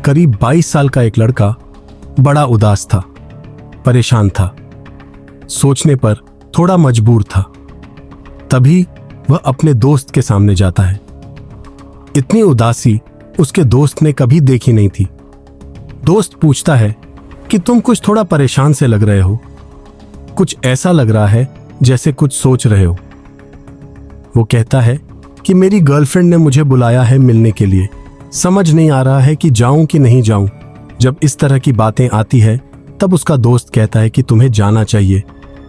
करीब 22 साल का एक लड़का बड़ा उदास था, परेशान था, सोचने पर थोड़ा मजबूर था। तभी वह अपने दोस्त के सामने जाता है। इतनी उदासी उसके दोस्त ने कभी देखी नहीं थी। दोस्त पूछता है कि तुम कुछ थोड़ा परेशान से लग रहे हो, कुछ ऐसा लग रहा है जैसे कुछ सोच रहे हो। वो कहता है कि मेरी गर्लफ्रेंड ने मुझे बुलाया है मिलने के लिए, समझ नहीं आ रहा है कि जाऊं कि नहीं जाऊं। जब इस तरह की बातें आती है तब उसका दोस्त कहता है कि तुम्हें जाना चाहिए,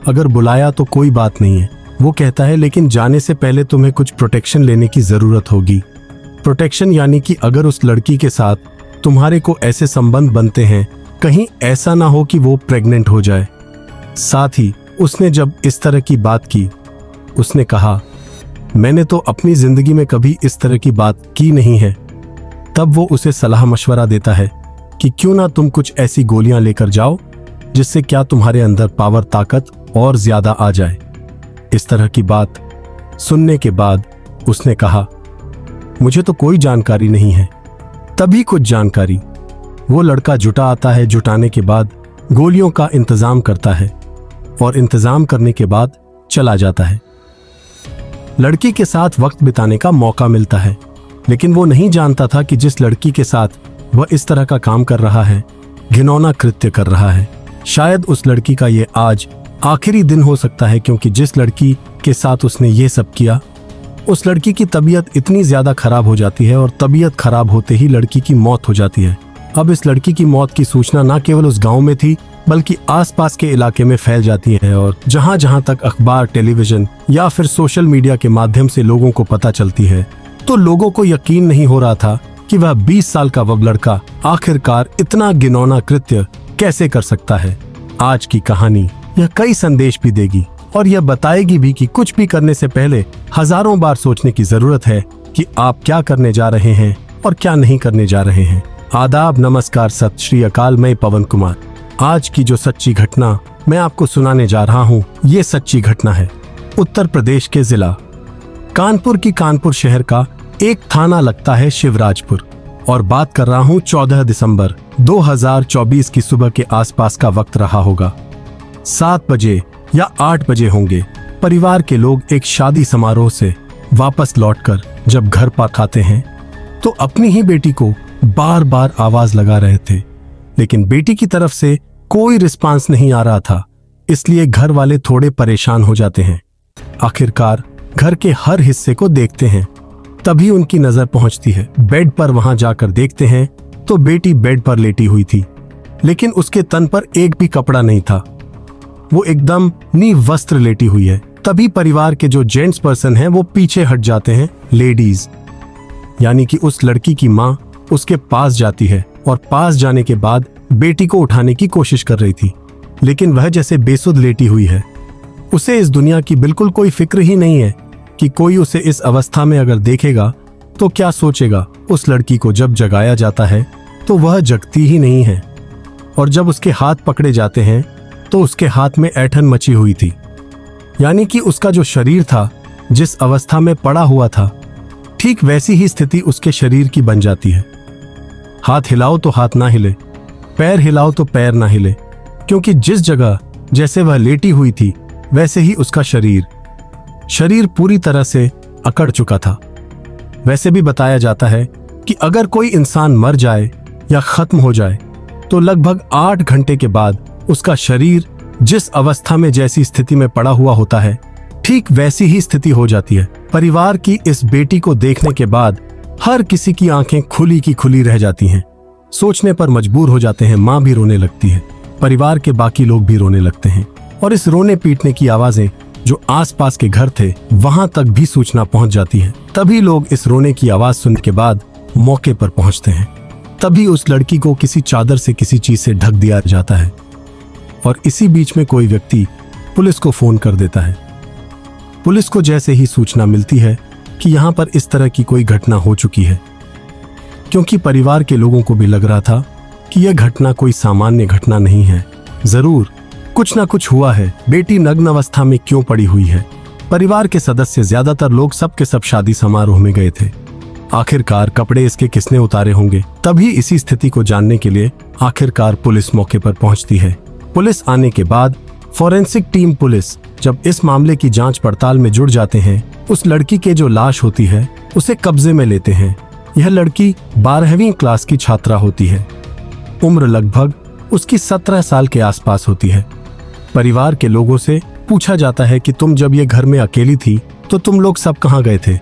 अगर बुलाया तो कोई बात नहीं है। वो कहता है लेकिन जाने से पहले तुम्हें कुछ प्रोटेक्शन लेने की जरूरत होगी। प्रोटेक्शन यानी कि अगर उस लड़की के साथ तुम्हारे को ऐसे संबंध बनते हैं, कहीं ऐसा ना हो कि वो प्रेग्नेंट हो जाए। साथ ही उसने जब इस तरह की बात की, उसने कहा मैंने तो अपनी जिंदगी में कभी इस तरह की बात की नहीं है। तब वो उसे सलाह मशवरा देता है कि क्यों ना तुम कुछ ऐसी गोलियां लेकर जाओ जिससे क्या तुम्हारे अंदर पावर, ताकत और ज्यादा आ जाए। इस तरह की बात सुनने के बाद उसने कहा मुझे तो कोई जानकारी नहीं है। तभी कुछ जानकारी वो लड़का जुटा आता है। जुटाने के बाद गोलियों का इंतजाम करता है और इंतजाम करने के बाद चला जाता है। लड़की के साथ वक्त बिताने का मौका मिलता है, लेकिन वो नहीं जानता था कि जिस लड़की के साथ वह इस तरह का काम कर रहा है, घिनौना कृत्य कर रहा है। शायद उस लड़की का ये आज आखिरी दिन हो सकता है, क्योंकि जिस लड़की के साथ उसने ये सब किया, उस लड़की की तबीयत इतनी ज्यादा खराब हो जाती है और तबीयत खराब होते ही लड़की की मौत हो जाती है। अब इस लड़की की मौत की सूचना न केवल उस गांव में थी बल्कि आसपास के इलाके में फैल जाती है और जहां जहां तक अखबार, टेलीविजन या फिर सोशल मीडिया के माध्यम से लोगों को पता चलती है, तो लोगों को यकीन नहीं हो रहा था कि वह 20 साल का वह लड़का आखिरकार इतना घिनौना कृत्य कैसे कर सकता है। आज की कहानी यह कई संदेश भी देगी और यह बताएगी भी कि कुछ भी करने से पहले हजारों बार सोचने की जरूरत है कि आप क्या करने जा रहे हैं और क्या नहीं करने जा रहे हैं। आदाब, नमस्कार, सत श्री अकाल। मैं पवन कुमार। आज की जो सच्ची घटना मैं आपको सुनाने जा रहा हूँ, ये सच्ची घटना है उत्तर प्रदेश के जिला कानपुर की कानपुर शहर का एक थाना लगता है शिवराजपुर, और बात कर रहा हूँ 14 दिसंबर 2024 की सुबह के आसपास का वक्त रहा होगा। 7 बजे या 8 बजे होंगे। परिवार के लोग एक शादी समारोह से वापस लौटकर जब घर पर आते हैं तो अपनी ही बेटी को बार बार आवाज लगा रहे थे, लेकिन बेटी की तरफ से कोई रिस्पांस नहीं आ रहा था। इसलिए घर वाले थोड़े परेशान हो जाते हैं। आखिरकार घर के हर हिस्से को देखते हैं, तभी उनकी नजर पहुंचती है बेड पर। वहां जाकर देखते हैं तो बेटी बेड पर लेटी हुई थी, लेकिन उसके तन पर एक भी कपड़ा नहीं था। वो एकदम निवस्त्र लेटी हुई है। तभी परिवार के जो जेंट्स पर्सन हैं वो पीछे हट जाते हैं। लेडीज यानी कि उस लड़की की माँ उसके पास जाती है और पास जाने के बाद बेटी को उठाने की कोशिश कर रही थी, लेकिन वह जैसे बेसुध लेटी हुई है। उसे इस दुनिया की बिल्कुल कोई फिक्र ही नहीं है कि कोई उसे इस अवस्था में अगर देखेगा तो क्या सोचेगा। उस लड़की को जब जगाया जाता है तो वह जगती ही नहीं है, और जब उसके हाथ पकड़े जाते हैं तो उसके हाथ में ऐंठन मची हुई थी। यानी कि उसका जो शरीर था, जिस अवस्था में पड़ा हुआ था, ठीक वैसी ही स्थिति उसके शरीर की बन जाती है। हाथ हिलाओ तो हाथ ना हिले, पैर हिलाओ तो पैर ना हिले, क्योंकि जिस जगह जैसे वह लेटी हुई थी वैसे ही उसका शरीर पूरी तरह से अकड़ चुका था। वैसे भी बताया जाता है कि अगर कोई इंसान मर जाए या खत्म हो जाए तो लगभग 8 घंटे के बाद उसका शरीर जिस अवस्था में, जैसी स्थिति में पड़ा हुआ होता है, ठीक वैसी ही स्थिति हो जाती है। परिवार की इस बेटी को देखने के बाद हर किसी की आंखें खुली की खुली रह जाती हैं। सोचने पर मजबूर हो जाते हैं। माँ भी रोने लगती है, परिवार के बाकी लोग भी रोने लगते हैं, और इस रोने पीटने की आवाजें जो आसपास के घर थे वहां तक भी सूचना पहुंच जाती है। तभी लोग इस रोने की आवाज सुनने के बाद मौके पर पहुंचते हैं। तभी उस लड़की को किसी चादर से, किसी चीज से ढक दिया जाता है, और इसी बीच में कोई व्यक्ति पुलिस को फोन कर देता है। पुलिस को जैसे ही सूचना मिलती है कि यहाँ पर इस तरह की कोई घटना हो चुकी है, क्योंकि परिवार के लोगों को भी लग रहा था कि यह घटना कोई सामान्य घटना नहीं है, जरूर कुछ ना कुछ हुआ है। बेटी नग्न अवस्था में क्यों पड़ी हुई है? परिवार के सदस्य, ज्यादातर लोग सब के सब शादी समारोह में गए थे। आखिरकार कपड़े इसके किसने उतारे होंगे। तभी इसी स्थिति को जानने के लिए आखिरकार पुलिस मौके पर पहुंचती है। पुलिस आने के बाद फॉरेंसिक टीम पुलिस जब इस मामले की जांच पड़ताल में जुड़ जाते हैं, उस लड़की के जो लाश होती है उसे कब्जे में लेते हैं। यह लड़की 12वीं क्लास की छात्रा होती है। उम्र लगभग उसकी 17 साल के आसपास होती है। परिवार के लोगों से पूछा जाता है कि तुम जब ये घर में अकेली थी तो तुम लोग सब कहाँ गए थे।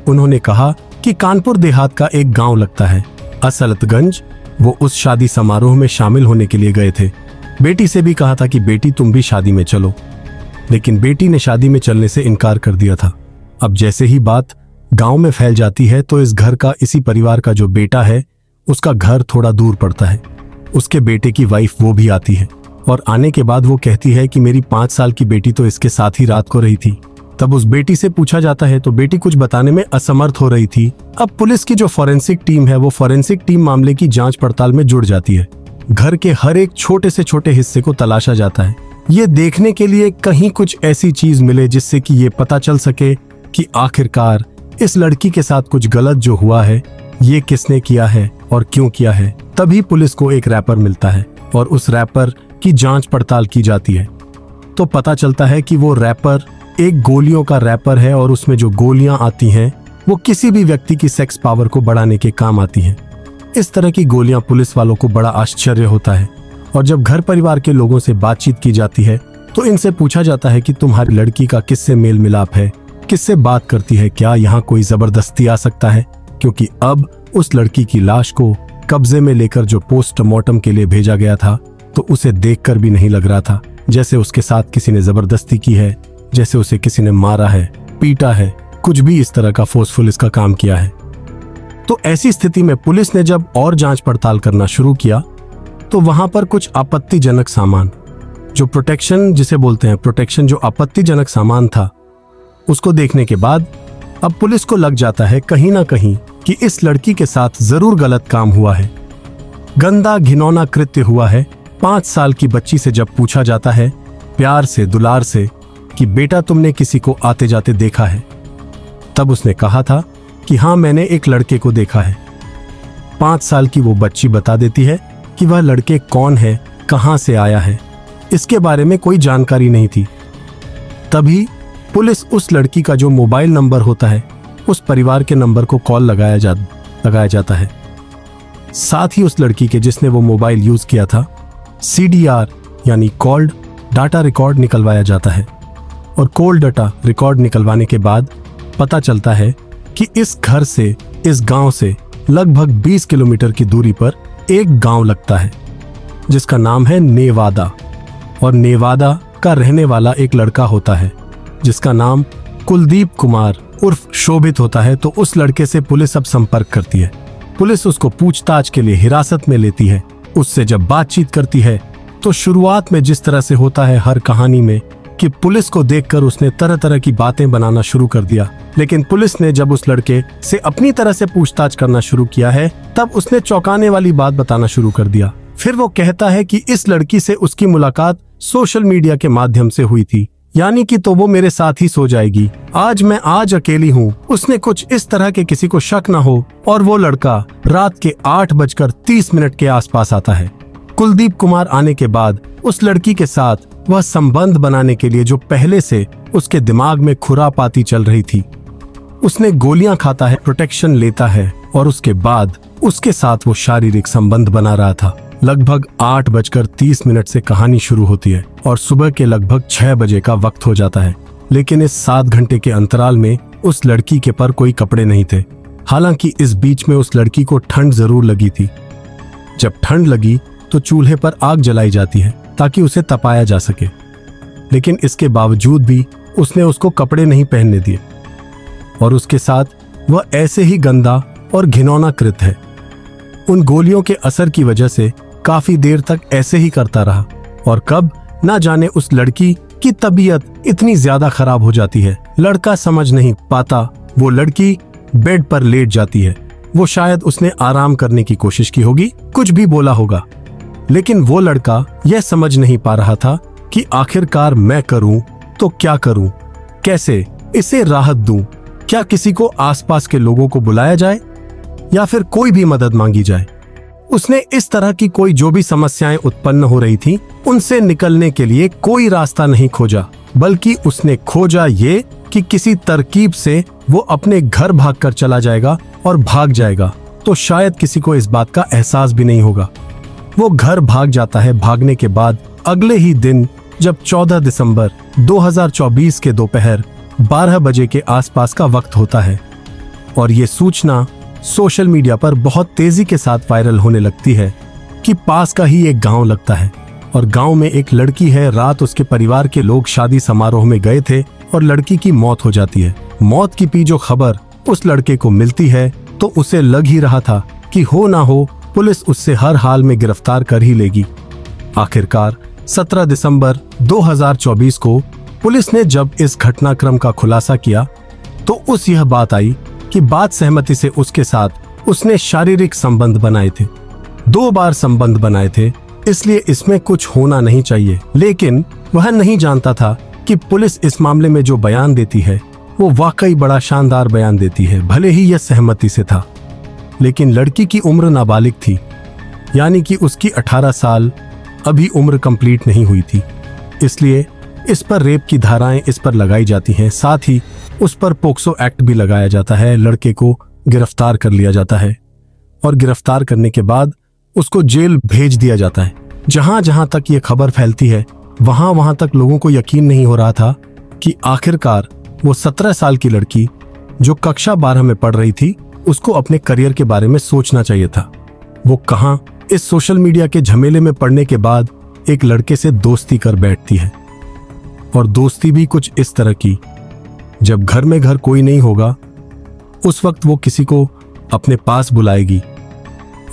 उन्होंने कहा कि कानपुर देहात का एक गांव लगता है असलतगंज, वो उस शादी समारोह में शामिल होने के लिए गए थे। बेटी से भी कहा था कि बेटी तुम भी शादी में चलो, लेकिन बेटी ने शादी में चलने से इनकार कर दिया था। अब जैसे ही बात गांव में फैल जाती है तो इस घर का, इसी परिवार का जो बेटा है, उसका घर थोड़ा दूर पड़ता है। उसके बेटे की वाइफ वो भी आती है और आने के बाद वो कहती है कि मेरी 5 साल की बेटी तो इसके साथ ही रात को रही थी। तब उस बेटी से पूछा जाता है तो बेटी कुछ बताने में असमर्थ हो रही थी। अब पुलिस की जो फॉरेंसिक टीम है, वो फॉरेंसिक टीम मामले की जांच पड़ताल में जुड़ जाती है। घर के हर एक छोटे से छोटे हिस्से को तलाशा जाता है, ये देखने के लिए कहीं कुछ ऐसी चीज मिले जिससे कि ये पता चल सके कि आखिरकार इस लड़की के साथ कुछ गलत जो हुआ है, ये किसने किया है और क्यों किया है। तभी पुलिस को एक रैपर मिलता है और उस रैपर की जांच पड़ताल की जाती है तो पता चलता है कि वो रैपर एक गोलियों का रैपर है और उसमें जो गोलियां आती हैं वो किसी भी व्यक्ति की सेक्स पावर को बढ़ाने के काम आती हैं। इस तरह की गोलियां पुलिस वालों को बड़ा आश्चर्य होता है और जब घर परिवार के लोगों से बातचीत की जाती है तो इनसे पूछा जाता है कि तुम्हारी लड़की का किससे मेल मिलाप है, किससे बात करती है, क्या यहाँ कोई जबरदस्ती आ सकता है, क्योंकि अब उस लड़की की लाश को कब्जे में लेकर जो पोस्टमार्टम के लिए भेजा गया था तो उसे देखकर भी नहीं लग रहा था जैसे उसके साथ किसी ने जबरदस्ती की है, जैसे उसे किसी ने मारा है, पीटा है, कुछ भी इस तरह का फोर्सफुल इसका काम किया है। तो ऐसी स्थिति में पुलिस ने जब और जांच पड़ताल करना शुरू किया तो वहां पर कुछ आपत्तिजनक सामान, जो प्रोटेक्शन जिसे बोलते हैं, प्रोटेक्शन जो आपत्तिजनक सामान था, उसको देखने के बाद अब पुलिस को लग जाता है कहीं ना कहीं कि इस लड़की के साथ जरूर गलत काम हुआ है, गंदा घिनौना कृत्य हुआ है। 5 साल की बच्ची से जब पूछा जाता है प्यार से, दुलार से कि बेटा तुमने किसी को आते जाते देखा है, तब उसने कहा था कि हाँ मैंने एक लड़के को देखा है। 5 साल की वो बच्ची बता देती है कि वह लड़के कौन है, कहां से आया है, इसके बारे में कोई जानकारी नहीं थी। तभी पुलिस उस लड़की का जो मोबाइल नंबर होता है, उस परिवार के नंबर को कॉल लगाया जाता है। साथ ही उस लड़की के जिसने वो मोबाइल यूज किया था, CDR यानी कॉल्ड डाटा रिकॉर्ड निकलवाया जाता है और कॉल डाटा रिकॉर्ड निकलवाने के बाद पता चलता है कि इस घर से, इस गांव से लगभग 20 किलोमीटर की दूरी पर एक गांव लगता है जिसका नाम है नेवादा, और नेवादा का रहने वाला एक लड़का होता है जिसका नाम कुलदीप कुमार उर्फ शोभित होता है। तो उस लड़के से पुलिस अब संपर्क करती है। पुलिस उसको पूछताछ के लिए हिरासत में लेती है। उससे जब बातचीत करती है तो शुरुआत में जिस तरह से होता है हर कहानी में कि पुलिस को देखकर उसने तरह तरह की बातें बनाना शुरू कर दिया, लेकिन पुलिस ने जब उस लड़के से अपनी तरह से पूछताछ करना शुरू किया है तब उसने चौंकाने वाली बात बताना शुरू कर दिया। फिर वो कहता है कि इस लड़की से उसकी मुलाकात सोशल मीडिया के माध्यम से हुई थी, यानी कि तो वो मेरे साथ ही सो जाएगी, आज अकेली हूँ, उसने कुछ इस तरह के किसी को शक ना हो। और वो लड़का रात के 8:30 के आसपास आता है। कुलदीप कुमार आने के बाद उस लड़की के साथ वह संबंध बनाने के लिए जो पहले से उसके दिमाग में खुरापाती चल रही थी, उसने गोलियां खाता है, प्रोटेक्शन लेता है और उसके बाद उसके साथ वो शारीरिक संबंध बना रहा था। लगभग 8:30 से कहानी शुरू होती है और सुबह के लगभग 6 बजे का वक्त हो जाता है। लेकिन इस 7 घंटे के अंतराल में उस लड़की के पर कोई कपड़े नहीं थे। हालांकि इस बीच में उस लड़की को ठंड जरूर लगी थी। जब ठंड लगी तो चूल्हे पर आग जलाई जाती है ताकि उसे तपाया जा सके, लेकिन इसके बावजूद भी उसने उसको कपड़े नहीं पहनने दिए और उसके साथ वह ऐसे ही गंदा और घिनौना कृत्य है। उन गोलियों के असर की वजह से काफी देर तक ऐसे ही करता रहा और कब ना जाने उस लड़की की तबीयत इतनी ज्यादा खराब हो जाती है, लड़का समझ नहीं पाता। वो लड़की बेड पर लेट जाती है। वो शायद उसने आराम करने की कोशिश की होगी, कुछ भी बोला होगा, लेकिन वो लड़का यह समझ नहीं पा रहा था कि आखिरकार मैं करूं तो क्या करूं, कैसे इसे राहत दूं। क्या किसी को आसपास के लोगों को बुलाया जाए या फिर कोई भी मदद मांगी जाए? उसने इस तरह की कोई जो भी समस्याएं उत्पन्न हो रही थी उनसे निकलने के लिए कोई रास्ता नहीं खोजा, बल्कि उसने खोजा ये कि किसी तरकीब से वो अपने घर भागकर चला जाएगा और भाग जाएगा तो शायद किसी को इस बात का एहसास भी नहीं होगा। वो घर भाग जाता है। भागने के बाद अगले ही दिन जब 14 दिसंबर 2024 के दोपहर 12 बजे के आसपास का वक्त होता है और ये सूचना सोशल मीडिया पर बहुत तेजी के साथ वायरल होने लगती है कि पास का ही एक गांव लगता है और गांव में एक लड़की है। रात उसके परिवार के लोग शादी समारोह में गए थे और लड़की की मौत हो जाती है। मौत की पी जो खबर उस लड़के को मिलती है तो उसे लग ही रहा था कि हो ना हो पुलिस उससे हर हाल में गिरफ्तार कर ही लेगी। आखिरकार 17 दिसंबर 2024 को पुलिस ने जब इस घटनाक्रम का खुलासा किया तो उस यह बात आई कि बात सहमति से उसके साथ उसने शारीरिक संबंध बनाए थे। 2 बार संबंध बनाए थे, इसलिए इसमें कुछ होना नहीं चाहिए। लेकिन वह नहीं जानता था कि पुलिस इस मामले में जो बयान देती है वो वाकई बड़ा शानदार बयान देती है। भले ही यह सहमति से था, लेकिन लड़की की उम्र नाबालिग थी, यानी कि उसकी 18 साल अभी उम्र कंप्लीट नहीं हुई थी। इसलिए इस पर रेप की धाराएं इस पर लगाई जाती हैं। साथ ही उस पर पोक्सो एक्ट भी लगाया जाता है। लड़के को गिरफ्तार कर लिया जाता है और गिरफ्तार करने के बाद उसको जेल भेज दिया जाता है। जहां जहां तक ये खबर फैलती है वहां वहां तक लोगों को यकीन नहीं हो रहा था कि आखिरकार वो 17 साल की लड़की जो कक्षा 12 में पढ़ रही थी उसको अपने करियर के बारे में सोचना चाहिए था। वो कहां इस सोशल मीडिया के झमेले में पड़ने के बाद एक लड़के से दोस्ती कर बैठती है, और दोस्ती भी कुछ इस तरह की जब घर में घर कोई नहीं होगा उस वक्त वो किसी को अपने पास बुलाएगी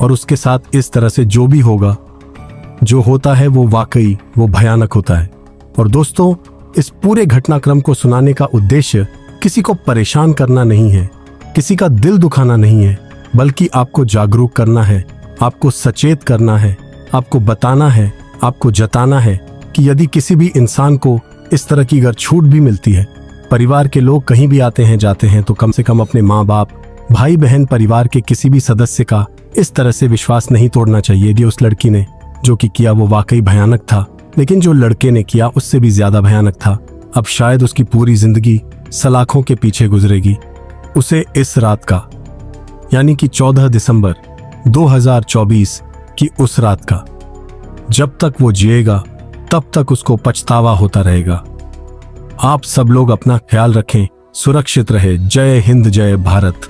और उसके साथ इस तरह से जो भी होगा, जो होता है वो वाकई वो भयानक होता है। और दोस्तों, इस पूरे घटनाक्रम को सुनाने का उद्देश्य किसी को परेशान करना नहीं है, किसी का दिल दुखाना नहीं है, बल्कि आपको जागरूक करना है, आपको सचेत करना है, आपको बताना है, आपको जताना है कि यदि किसी भी इंसान को इस तरह की अगर छूट भी मिलती है, परिवार के लोग कहीं भी आते हैं जाते हैं, तो कम से कम अपने माँ बाप, भाई बहन, परिवार के किसी भी सदस्य का इस तरह से विश्वास नहीं तोड़ना चाहिए। यदि उस लड़की ने जो कि किया वो वाकई भयानक था, लेकिन जो लड़के ने किया उससे भी ज्यादा भयानक था। अब शायद उसकी पूरी जिंदगी सलाखों के पीछे गुजरेगी। उसे इस रात का, यानी कि 14 दिसंबर 2024 की उस रात का, जब तक वो जिएगा तब तक उसको पछतावा होता रहेगा। आप सब लोग अपना ख्याल रखें, सुरक्षित रहे। जय हिंद, जय भारत।